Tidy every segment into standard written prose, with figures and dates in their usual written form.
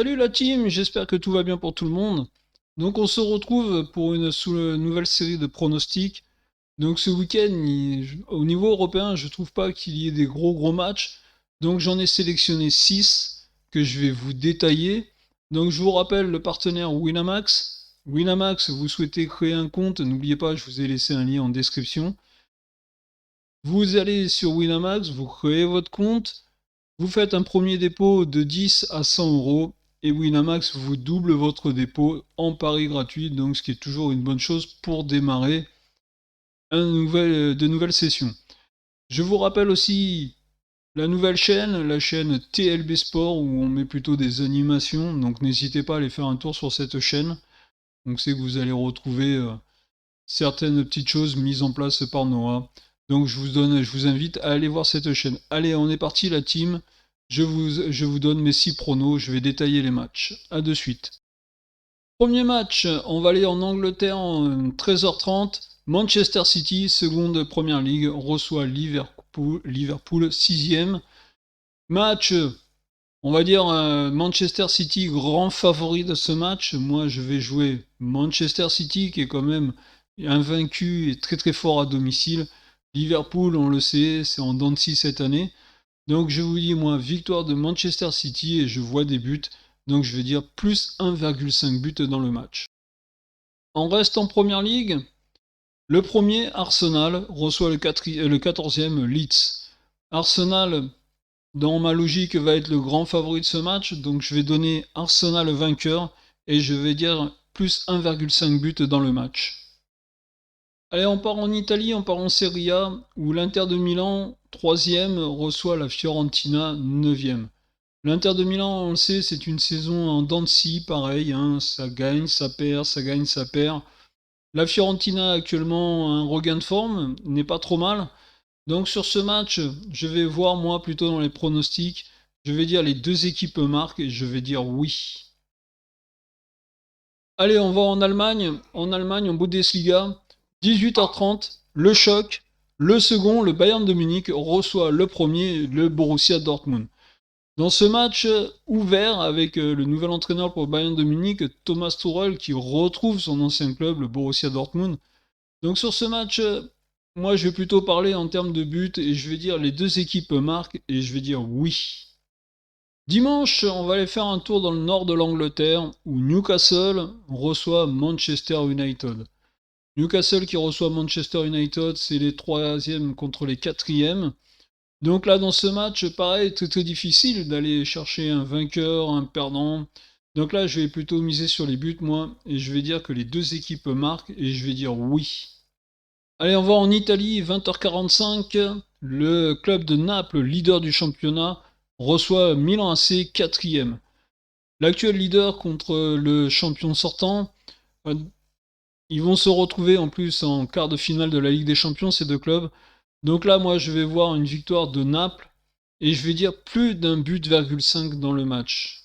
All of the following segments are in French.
Salut la team, j'espère que tout va bien pour tout le monde. Donc on se retrouve pour une nouvelle série de pronostics. Donc ce week-end, au niveau européen, je trouve pas qu'il y ait des gros matchs. Donc j'en ai sélectionné 6 que je vais vous détailler. Donc je vous rappelle le partenaire Winamax. Winamax, vous souhaitez créer un compte, n'oubliez pas, je vous ai laissé un lien en description. Vous allez sur Winamax, vous créez votre compte. Vous faites un premier dépôt de 10 à 100 euros et Winamax vous double votre dépôt en pari gratuit, donc ce qui est toujours une bonne chose pour démarrer de nouvelles sessions. Je vous rappelle aussi la nouvelle chaîne, la chaîne TLB Sport, où on met plutôt des animations, donc n'hésitez pas à aller faire un tour sur cette chaîne. Donc c'est que vous allez retrouver certaines petites choses mises en place par Noah. Donc je vous invite à aller voir cette chaîne. Allez, on est parti la team. Je vous donne mes 6 pronos, je vais détailler les matchs. A de suite. Premier match, on va aller en Angleterre en 13h30. Manchester City, seconde première ligue, reçoit Liverpool 6ème. Match, on va dire Manchester City grand favori de ce match. Moi je vais jouer Manchester City qui est quand même invaincu et très fort à domicile. Liverpool, on le sait, c'est en dents de scie cette année. Donc je vous dis, moi, victoire de Manchester City et je vois des buts. Donc je vais dire plus 1,5 buts dans le match. On reste en première ligue. Le premier, Arsenal, reçoit le 14e Leeds. Arsenal, dans ma logique, va être le grand favori de ce match. Donc je vais donner Arsenal vainqueur et je vais dire plus 1,5 buts dans le match. Allez, on part en Italie, on part en Serie A, où l'Inter de Milan, 3ème, reçoit la Fiorentina, 9ème. L'Inter de Milan, on le sait, c'est une saison en dents de scie, pareil, hein, ça gagne, ça perd, ça gagne, ça perd. La Fiorentina, actuellement, un regain de forme, n'est pas trop mal. Donc sur ce match, je vais voir, moi, plutôt dans les pronostics, je vais dire les deux équipes marquent et je vais dire oui. Allez, on va en Allemagne, en Bundesliga. 18h30, le choc. Le second, le Bayern de Munich, reçoit le premier, le Borussia Dortmund. Dans ce match ouvert avec le nouvel entraîneur pour le Bayern de Munich, Thomas Tuchel, qui retrouve son ancien club, le Borussia Dortmund. Donc sur ce match, moi je vais plutôt parler en termes de buts et je vais dire les deux équipes marquent et je vais dire oui. Dimanche, on va aller faire un tour dans le nord de l'Angleterre où Newcastle reçoit Manchester United. Newcastle qui reçoit Manchester United, c'est les 3e contre les 4e. Donc là, dans ce match, pareil, très difficile d'aller chercher un vainqueur, un perdant. Donc là, je vais plutôt miser sur les buts, moi, et je vais dire que les deux équipes marquent, et je vais dire oui. Allez, on va en Italie, 20h45. Le club de Naples, leader du championnat, reçoit Milan AC, 4e. L'actuel leader contre le champion sortant. Ils vont se retrouver en plus en quart de finale de la Ligue des Champions, ces deux clubs. Donc là, moi, je vais voir une victoire de Naples et je vais dire plus d'un but,5 dans le match.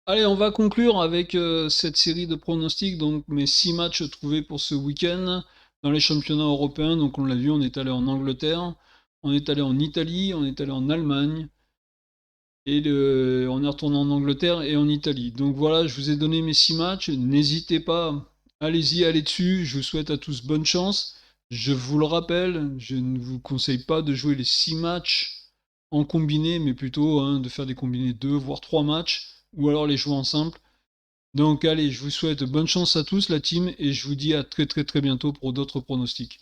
Allez, on va conclure avec cette série de pronostics, donc mes 6 matchs trouvés pour ce week-end dans les championnats européens. Donc on l'a vu, on est allé en Angleterre, on est allé en Italie, on est allé en Allemagne, et on est retourné en Angleterre et en Italie. Donc voilà, je vous ai donné mes 6 matchs. N'hésitez pas, allez-y, allez dessus. Je vous souhaite à tous bonne chance. Je vous le rappelle, je ne vous conseille pas de jouer les 6 matchs en combiné, mais plutôt de faire des combinés 2 voire 3 matchs, ou alors les jouer en simple. Donc allez, je vous souhaite bonne chance à tous la team, et je vous dis à très bientôt pour d'autres pronostics.